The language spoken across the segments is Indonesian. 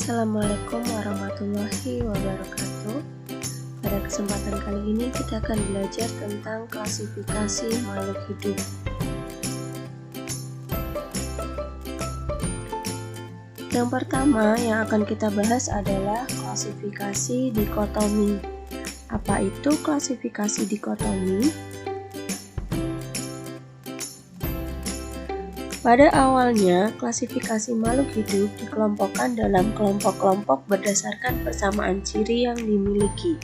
Assalamualaikum warahmatullahi wabarakatuh. Pada kesempatan kali ini kita akan belajar tentang klasifikasi makhluk hidup. Yang pertama yang akan kita bahas adalah klasifikasi dikotomi. Apa itu klasifikasi dikotomi? Pada awalnya, klasifikasi makhluk hidup dikelompokkan dalam kelompok-kelompok berdasarkan persamaan ciri yang dimiliki.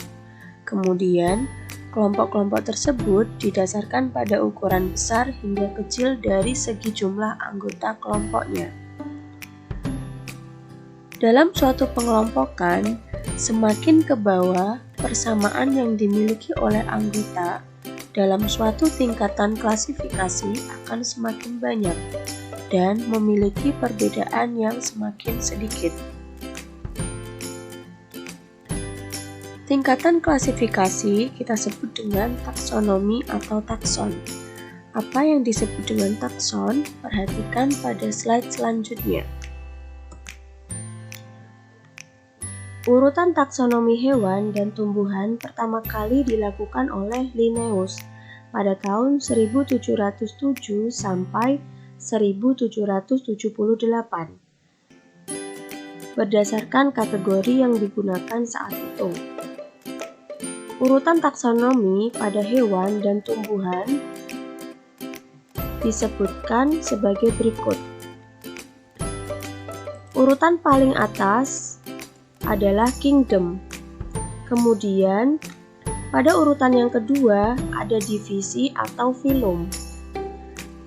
Kemudian, kelompok-kelompok tersebut didasarkan pada ukuran besar hingga kecil dari segi jumlah anggota kelompoknya. Dalam suatu pengelompokan, semakin ke bawah persamaan yang dimiliki oleh anggota dalam suatu tingkatan klasifikasi akan semakin banyak dan memiliki perbedaan yang semakin sedikit. Tingkatan klasifikasi kita sebut dengan taksonomi atau takson. Apa yang disebut dengan takson? Perhatikan pada slide selanjutnya. Urutan taksonomi hewan dan tumbuhan pertama kali dilakukan oleh Linnaeus pada tahun 1707 sampai 1778 berdasarkan kategori yang digunakan saat itu. Urutan taksonomi pada hewan dan tumbuhan disebutkan sebagai berikut. Urutan paling atas adalah kingdom. Kemudian, pada urutan yang kedua ada divisi atau filum.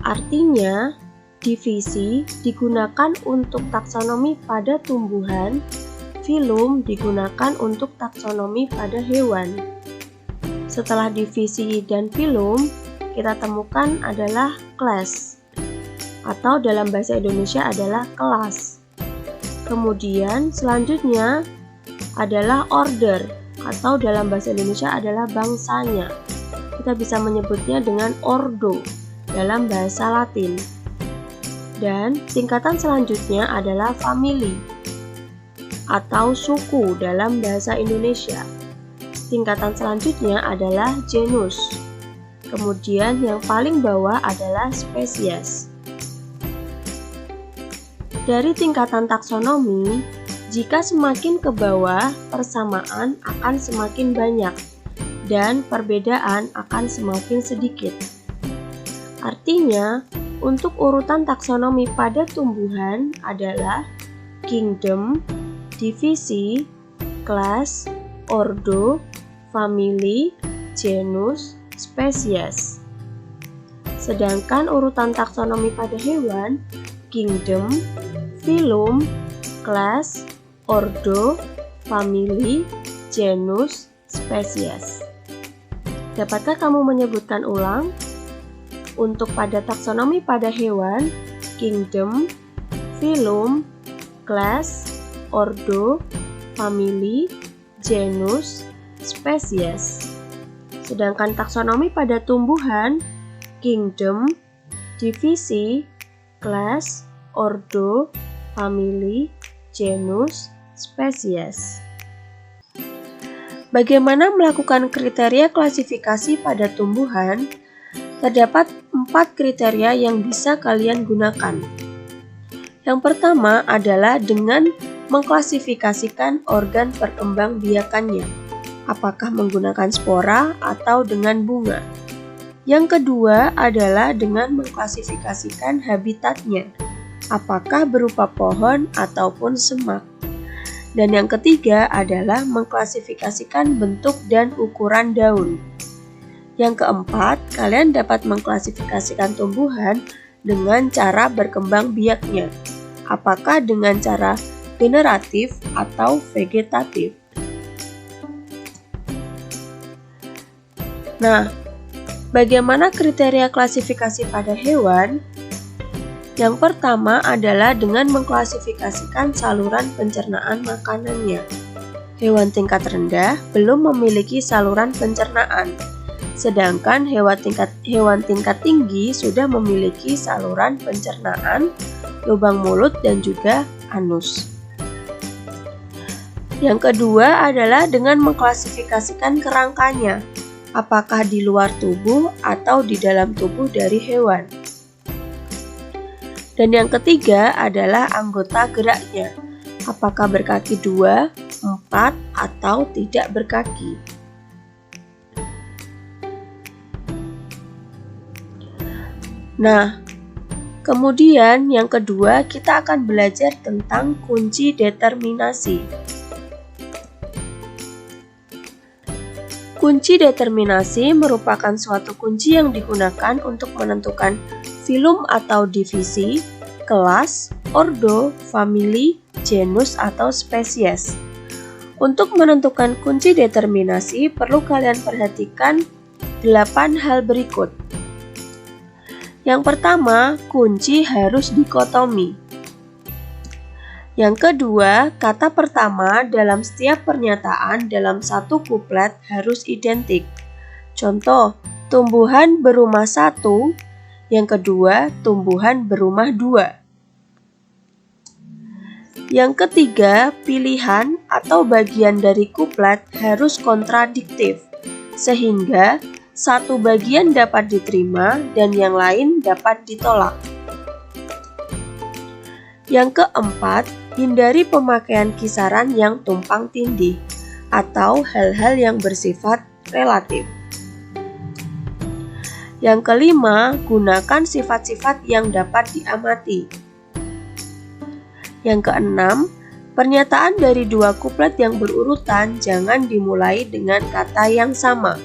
Artinya, divisi digunakan untuk taksonomi pada tumbuhan, filum digunakan untuk taksonomi pada hewan. Setelah divisi dan filum, kita temukan adalah class, atau dalam bahasa Indonesia adalah kelas. Kemudian selanjutnya adalah order, atau dalam bahasa Indonesia adalah bangsanya. Kita bisa menyebutnya dengan ordo dalam bahasa Latin. Dan tingkatan selanjutnya adalah family atau suku dalam bahasa Indonesia. Tingkatan selanjutnya adalah genus. Kemudian yang paling bawah adalah spesies. Dari tingkatan taksonomi, jika semakin ke bawah, persamaan akan semakin banyak dan perbedaan akan semakin sedikit. Artinya, untuk urutan taksonomi pada tumbuhan adalah kingdom, divisi, class, ordo, family, genus, spesies. Sedangkan urutan taksonomi pada hewan, kingdom, filum, class, ordo, family, genus, spesies. Dapatkah kamu menyebutkan ulang? Untuk pada taksonomi pada hewan, kingdom, filum, class, ordo, family, genus, spesies. Sedangkan taksonomi pada tumbuhan, kingdom, divisi, class, ordo, family, genus, spesies. Bagaimana melakukan kriteria klasifikasi pada tumbuhan? Terdapat 4 kriteria yang bisa kalian gunakan. Yang pertama adalah dengan mengklasifikasikan organ perkembangbiakannya, apakah menggunakan spora atau dengan bunga. Yang kedua adalah dengan mengklasifikasikan habitatnya, apakah berupa pohon ataupun semak. Dan yang ketiga adalah mengklasifikasikan bentuk dan ukuran daun. Yang keempat, kalian dapat mengklasifikasikan tumbuhan dengan cara berkembang biaknya, apakah dengan cara generatif atau vegetatif. Nah, bagaimana kriteria klasifikasi pada hewan? Yang pertama adalah dengan mengklasifikasikan saluran pencernaan makanannya. Hewan tingkat rendah belum memiliki saluran pencernaan, sedangkan hewan tingkat tinggi sudah memiliki saluran pencernaan, lubang mulut dan juga anus. Yang kedua adalah dengan mengklasifikasikan kerangkanya, apakah di luar tubuh atau di dalam tubuh dari hewan. Dan yang ketiga adalah anggota geraknya, apakah berkaki 2, 4, atau tidak berkaki. Nah, kemudian yang kedua kita akan belajar tentang kunci determinasi. Kunci determinasi merupakan suatu kunci yang digunakan untuk menentukan filum atau divisi, kelas, ordo, famili, genus, atau spesies. Untuk menentukan kunci determinasi, perlu kalian perhatikan 8 hal berikut. Yang pertama, kunci harus dikotomi. Yang kedua, kata pertama dalam setiap pernyataan dalam satu kuplet harus identik. Contoh, tumbuhan berumah 1, yang kedua, tumbuhan berumah 2. Yang ketiga, pilihan atau bagian dari kuplet harus kontradiktif, sehingga satu bagian dapat diterima dan yang lain dapat ditolak. Yang keempat, hindari pemakaian kisaran yang tumpang tindih atau hal-hal yang bersifat relatif. Yang kelima, gunakan sifat-sifat yang dapat diamati. Yang keenam, pernyataan dari 2 kuplet yang berurutan jangan dimulai dengan kata yang sama.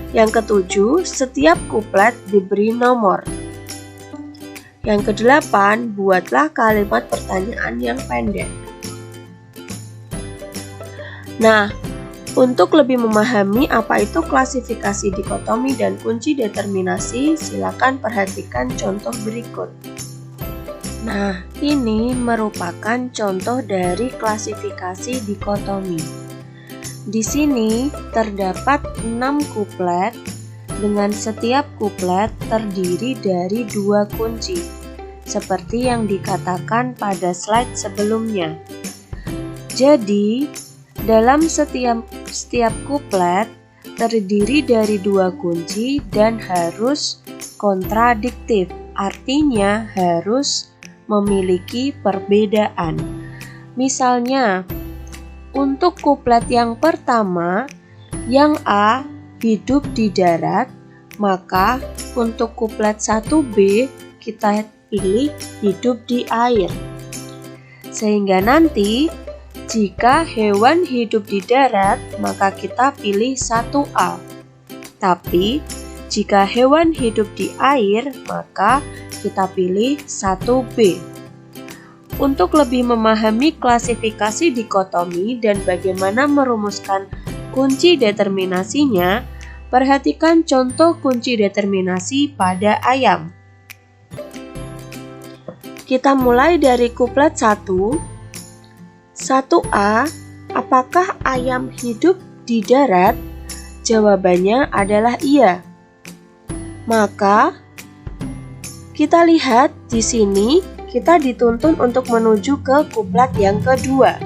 Yang ketujuh, setiap kuplet diberi nomor. Yang kedelapan, buatlah kalimat pertanyaan yang pendek. Nah, untuk lebih memahami apa itu klasifikasi dikotomi dan kunci determinasi, silakan perhatikan contoh berikut. Nah, ini merupakan contoh dari klasifikasi dikotomi. Di sini terdapat 6 kuplet dengan setiap kuplet terdiri dari 2 kunci, seperti yang dikatakan pada slide sebelumnya. Jadi, dalam setiap kuplet terdiri dari 2 kunci dan harus kontradiktif, artinya harus memiliki perbedaan. Misalnya, untuk kuplet yang pertama, yang A hidup di darat, maka untuk kuplet 1B kita pilih hidup di air. Sehingga nanti jika hewan hidup di darat, maka kita pilih 1A. Tapi jika hewan hidup di air, maka kita pilih 1B. Untuk lebih memahami klasifikasi dikotomi dan bagaimana merumuskan kunci determinasinya, perhatikan contoh kunci determinasi pada ayam. Kita mulai dari kuplet 1. 1A, apakah ayam hidup di darat? Jawabannya adalah iya. Maka, kita lihat di sini kita dituntun untuk menuju ke kuplet yang kedua.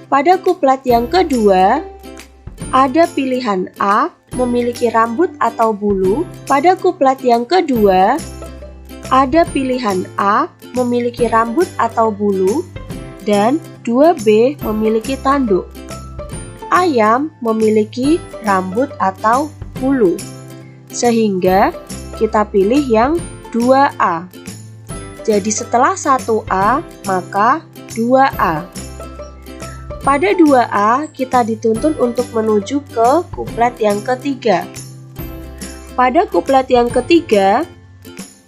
Pada kuplet yang kedua, ada pilihan A, memiliki rambut atau bulu. Pada kuplet yang kedua, ada pilihan A, memiliki rambut atau bulu, dan 2B memiliki tanduk. Ayam memiliki rambut atau bulu, sehingga kita pilih yang 2A. Jadi setelah 1A, maka 2A. Pada 2A, kita dituntun untuk menuju ke kuplet yang ketiga. Pada kuplet yang ketiga,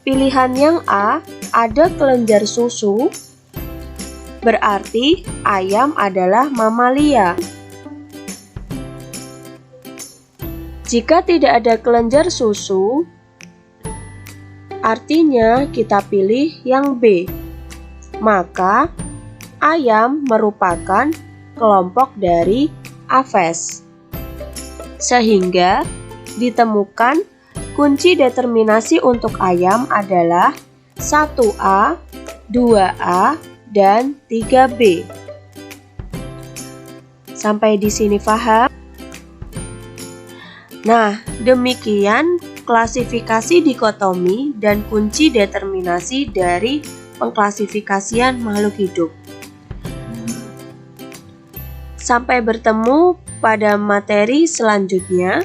pilihan yang A ada kelenjar susu, berarti ayam adalah mamalia. Jika tidak ada kelenjar susu, artinya kita pilih yang B. Maka, ayam merupakan kelompok dari Aves. Sehingga ditemukan kunci determinasi untuk ayam adalah 1A, 2A, dan 3B. Sampai di sini paham? Nah, demikian klasifikasi dikotomi dan kunci determinasi dari pengklasifikasian makhluk hidup. Sampai bertemu pada materi selanjutnya.